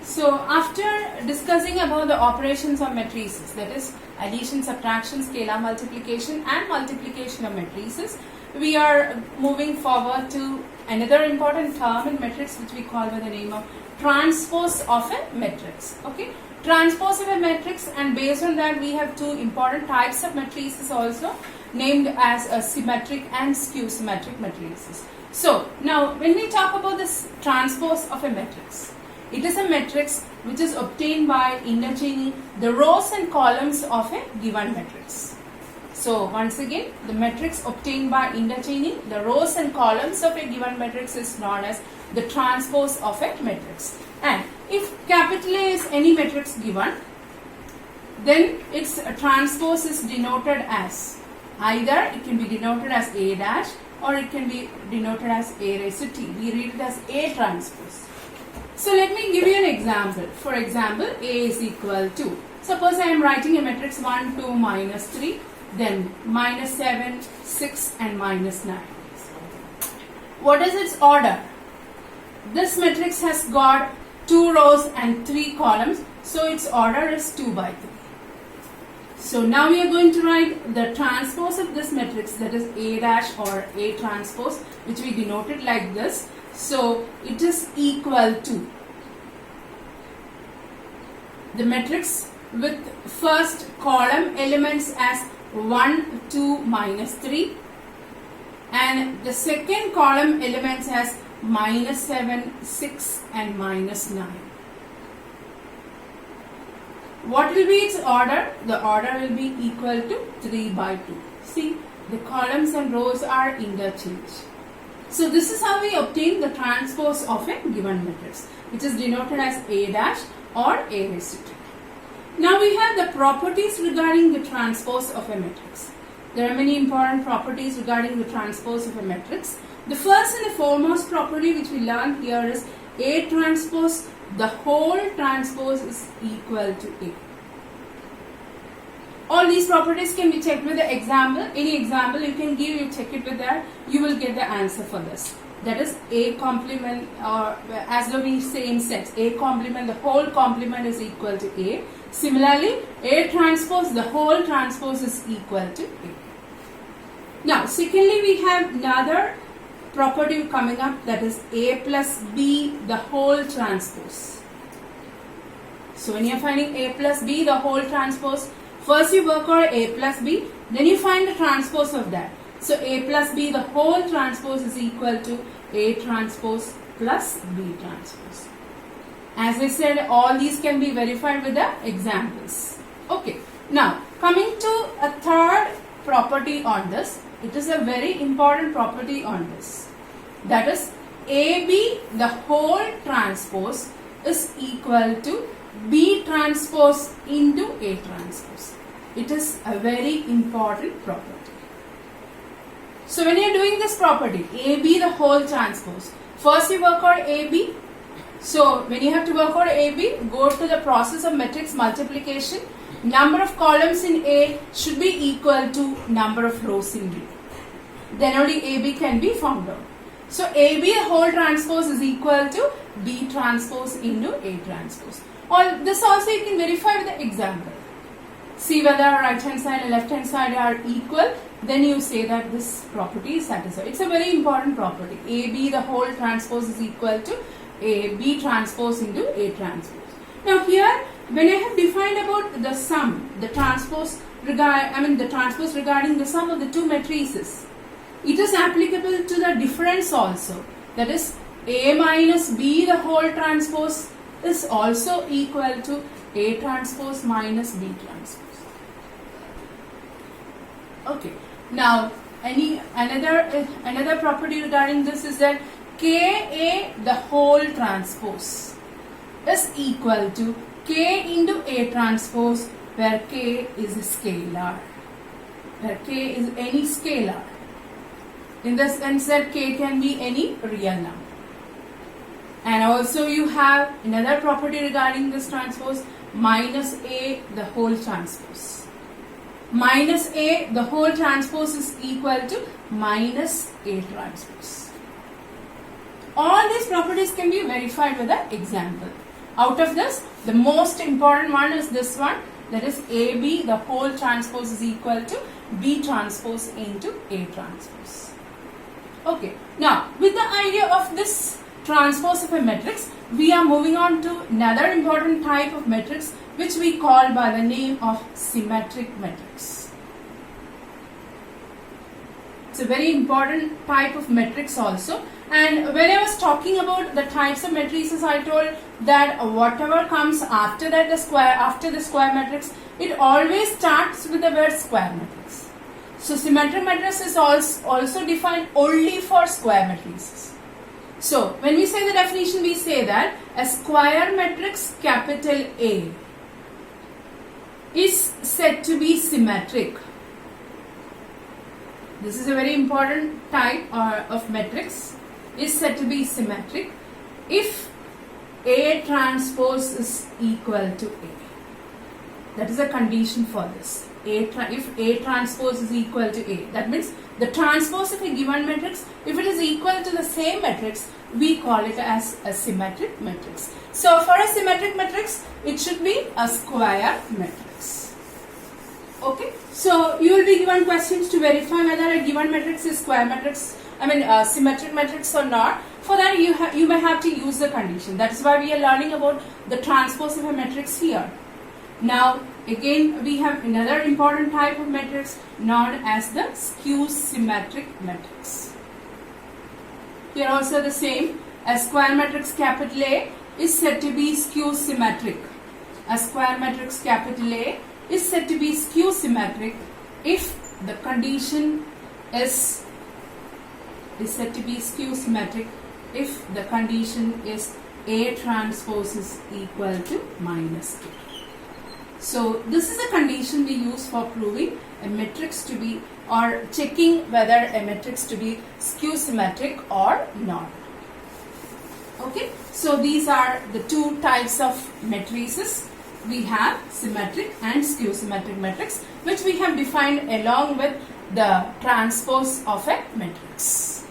So after discussing about the operations of matrices, that is addition, subtraction, scalar multiplication and multiplication of matrices, we are moving forward to another important term in matrix which we call by the name of transpose of a matrix. Okay, transpose of a matrix, and based on that we have two important types of matrices also named as a symmetric and skew symmetric matrices. So now when we talk about this transpose of a matrix, it is a matrix which is obtained by interchanging the rows and columns of a given matrix. So once again, the matrix obtained by interchanging the rows and columns of a given matrix is known as the transpose of a matrix. And if capital A is any matrix given, then its transpose is denoted as either it can be denoted as A dash or it can be denoted as A raised to T. We read it as A transpose. So let me give you an example. For example, A is equal to, suppose I am writing a matrix 1, 2, minus 3, then minus 7, 6 and minus 9. What is its order? This matrix has got 2 rows and 3 columns, so its order is 2 by 3. So now we are going to write the transpose of this matrix, that is A dash or A transpose, which we denoted like this. So it is equal to the matrix with first column elements as 1, 2, minus 3 and the second column elements as minus 7, 6 and minus 9. What will be its order? The order will be equal to 3 by 2. See, the columns and rows are interchanged. So this is how we obtain the transpose of a given matrix, which is denoted as A dash or A raised to T. Now we have the properties regarding the transpose of a matrix. There are many important properties regarding the transpose of a matrix. The first and the foremost property which we learn here is A transpose, the whole transpose is equal to A. All these properties can be checked with the example. Any example you can give, you check it with that, you will get the answer for this. That is A complement, or as though we say in sets, A complement, the whole complement is equal to A. Similarly, A transpose, the whole transpose is equal to A. Now, secondly, we have another property coming up, that is A plus B, the whole transpose. So when you are finding A plus B, the whole transpose, first you work out A plus B, then you find the transpose of that. So A plus B, the whole transpose is equal to A transpose plus B transpose. As I said, all these can be verified with the examples. Okay. Now, coming to a third property on this, it is a very important property on this. That is AB, the whole transpose is equal to B transpose into A transpose. It is a very important property. So when you are doing this property, AB, the whole transpose, first you work out AB. So when you have to work out AB, go to the process of matrix multiplication. Number of columns in A should be equal to number of rows in B. Then only AB can be found out. So AB, the whole transpose is equal to B transpose into A transpose. All this also you can verify with the example. See whether right hand side and left hand side are equal, then you say that this property is satisfied. It's a very important property. AB, the whole transpose is equal to A B transpose into A transpose. Now here, when I have defined about the sum, the transpose regarding the sum of the two matrices, it is applicable to the difference also. That is A minus B, the whole transpose is also equal to A transpose minus B transpose. Okay. Now, another property regarding this is that Ka, the whole transpose, is equal to K into A transpose, where K is a scalar. Where K is any scalar. In the sense that K can be any real number. And also you have another property regarding this transpose, minus A, the whole transpose. Minus A, the whole transpose is equal to minus A transpose. All these properties can be verified with an example. Out of this, the most important one is this one, that is AB, the whole transpose is equal to B transpose into A transpose. Okay, now with the idea of this transpose of a matrix, we are moving on to another important type of matrix which we call by the name of symmetric matrix. It's a very important type of matrix also. And when I was talking about the types of matrices, I told that whatever comes after that, after the square matrix, it always starts with the word square matrix. So symmetric matrix is also defined only for square matrices. So when we say the definition, we say that a square matrix capital A is said to be symmetric. This is a very important type of matrix, is said to be symmetric if A transpose is equal to A. That is a condition for this. If A transpose is equal to A, that means the transpose of a given matrix, if it is equal to the same matrix, we call it as a symmetric matrix. So for a symmetric matrix, it should be a square matrix. Okay, so you will be given questions to verify whether a given matrix is square matrix, symmetric matrix or not. For that you may have to use the condition. That is why we are learning about the transpose of a matrix here. Now again we have another important type of matrix known as the skew symmetric matrix. Here also the same. A square matrix capital A is said to be skew symmetric. A square matrix capital A is said to be skew symmetric if the condition is said to be skew symmetric if the condition is A transpose is equal to minus A. So this is a condition we use for proving a matrix to be, or checking whether a matrix to be skew symmetric or not. Okay, so these are the two types of matrices. We have symmetric and skew symmetric matrix, which we have defined along with the transpose of a matrix.